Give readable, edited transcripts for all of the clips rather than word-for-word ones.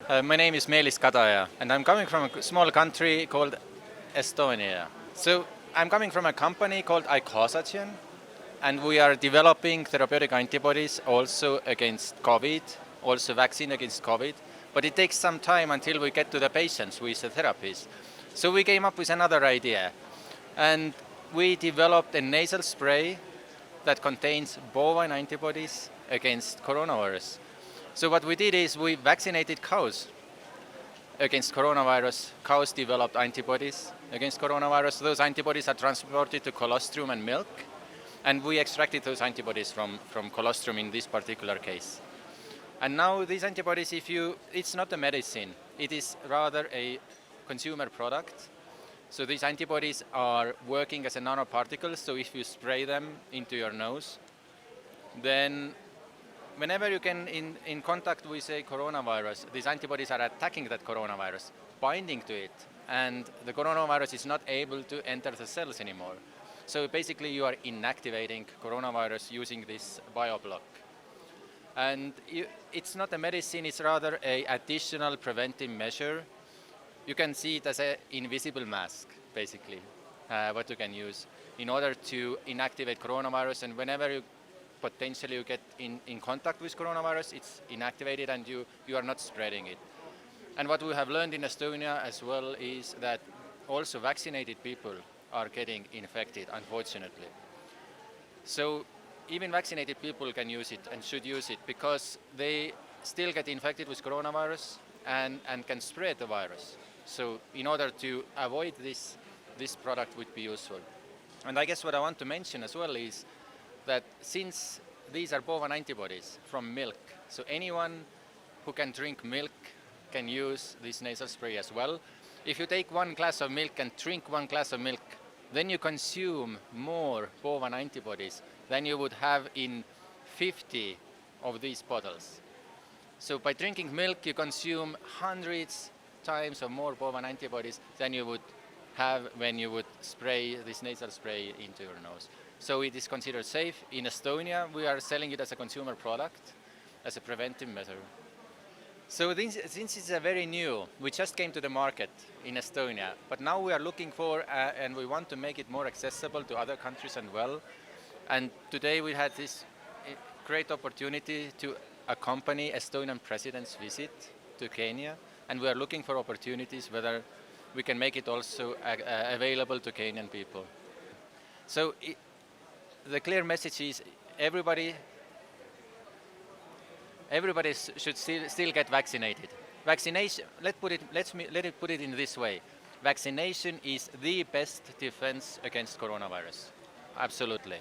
My name is Meelis Kadaja, and I'm coming from a small country called Estonia. So I'm coming from a company called Icosagene, and we are developing therapeutic antibodies also against COVID, also vaccine against COVID. But it takes some time until we get to the patients with the therapies. So we came up with another idea, and we developed a nasal spray that contains bovine antibodies against coronavirus. So what we did is we vaccinated cows against coronavirus. Cows developed antibodies against coronavirus. Those antibodies are transported to colostrum and milk, and we extracted those antibodies from colostrum in this particular case. And now these antibodies, it's not a medicine, it is rather a consumer product. So these antibodies are working as a nanoparticles, so if you spray them into your nose, then whenever you can in contact with a coronavirus, these antibodies are attacking that coronavirus, binding to it, and the coronavirus is not able to enter the cells anymore. So basically you are inactivating coronavirus using this bioblock. And it's not a medicine, it's rather an additional preventive measure. You can see it as an invisible mask, basically, what you can use in order to inactivate coronavirus. And whenever you potentially you get in contact with coronavirus, it's inactivated and you are not spreading it. And what we have learned in Estonia as well is that also vaccinated people are getting infected, unfortunately. So even vaccinated people can use it and should use it because they still get infected with coronavirus and can spread the virus. So in order to avoid this product would be useful. And I guess what I want to mention as well is that since these are bovine antibodies from milk, so anyone who can drink milk can use this nasal spray as well. If you take one glass of milk and drink one glass of milk, then you consume more bovine antibodies than you would have in 50 of these bottles. So by drinking milk, you consume hundreds times or more bovine antibodies than you would have when you would spray this nasal spray into your nose. So it is considered safe. In Estonia, we are selling it as a consumer product, as a preventive measure. So since it's a very new, we just came to the market in Estonia, but now we are looking for, and we want to make it more accessible to other countries as well. And today we had this great opportunity to accompany Estonian president's visit to Kenya, and we are looking for opportunities whether we can make it also available to Kenyan people. So the clear message is everybody should still get vaccinated. Vaccination, let it put it in this way. Vaccination is the best defense against coronavirus. Absolutely.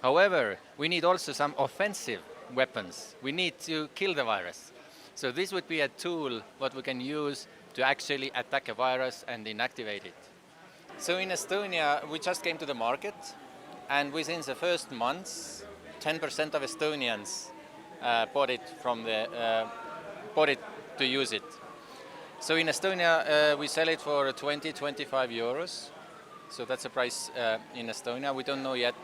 However, we need also some offensive weapons. We need to kill the virus. So this would be a tool what we can use to actually attack a virus and inactivate it. So in Estonia, we just came to the market, and within the first months, 10% of Estonians bought it to use it. So in Estonia, we sell it for 20-25 euros. So that's the price in Estonia. We don't know yet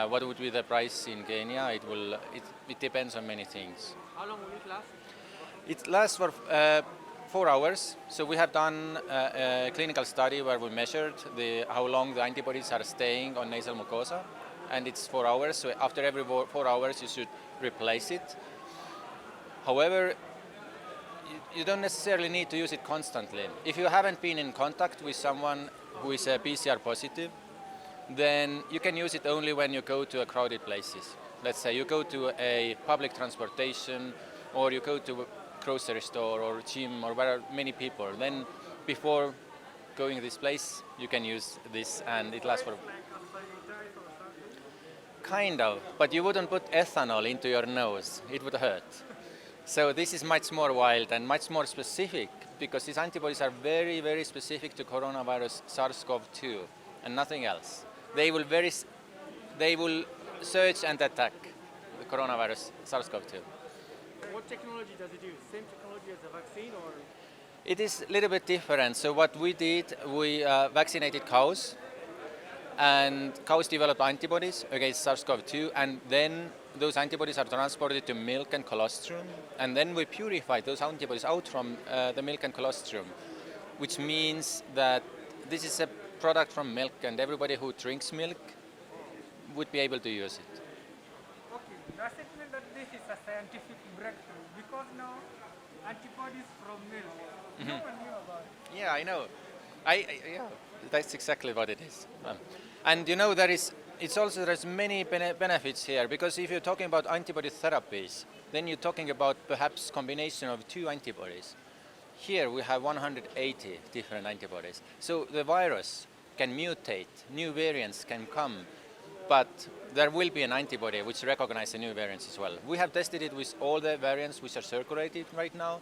what would be the price in Kenya. It depends on many things. How long will it last? It lasts for 4 hours. So we have done a clinical study where we measured how long the antibodies are staying on nasal mucosa, and it's 4 hours. So after every 4 hours, you should replace it. However, you don't necessarily need to use it constantly. If you haven't been in contact with someone who is PCR positive, then you can use it only when you go to a crowded places. Let's say you go to a public transportation, or you go to a grocery store or gym or where are many people. Then before going to this place, you can use this, and it lasts for... Kind of, but you wouldn't put ethanol into your nose. It would hurt. So this is much more wild and much more specific, because these antibodies are very, very specific to coronavirus SARS-CoV-2 and nothing else. They will search and attack the coronavirus SARS-CoV-2. What technology does it use? Same technology as the vaccine, or? It is a little bit different. So what we did, we vaccinated cows, and cows developed antibodies against SARS-CoV-2, and then those antibodies are transported to milk and colostrum, and then we purify those antibodies out from the milk and colostrum, which means that this is a product from milk, and everybody who drinks milk would be able to use it. Okay, does it mean that this is a scientific breakthrough? Because now antibodies from milk, no one knew about it. Yeah, I know. Yeah, that's exactly what it is. And there's many benefits here, because if you're talking about antibody therapies, then you're talking about perhaps combination of two antibodies. Here we have 180 different antibodies. So the virus can mutate, new variants can come, but there will be an antibody which recognizes the new variants as well. We have tested it with all the variants which are circulated right now,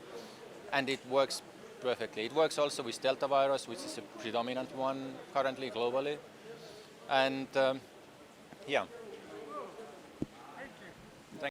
and it works perfectly. It works also with Delta virus, which is a predominant one currently globally. And yeah.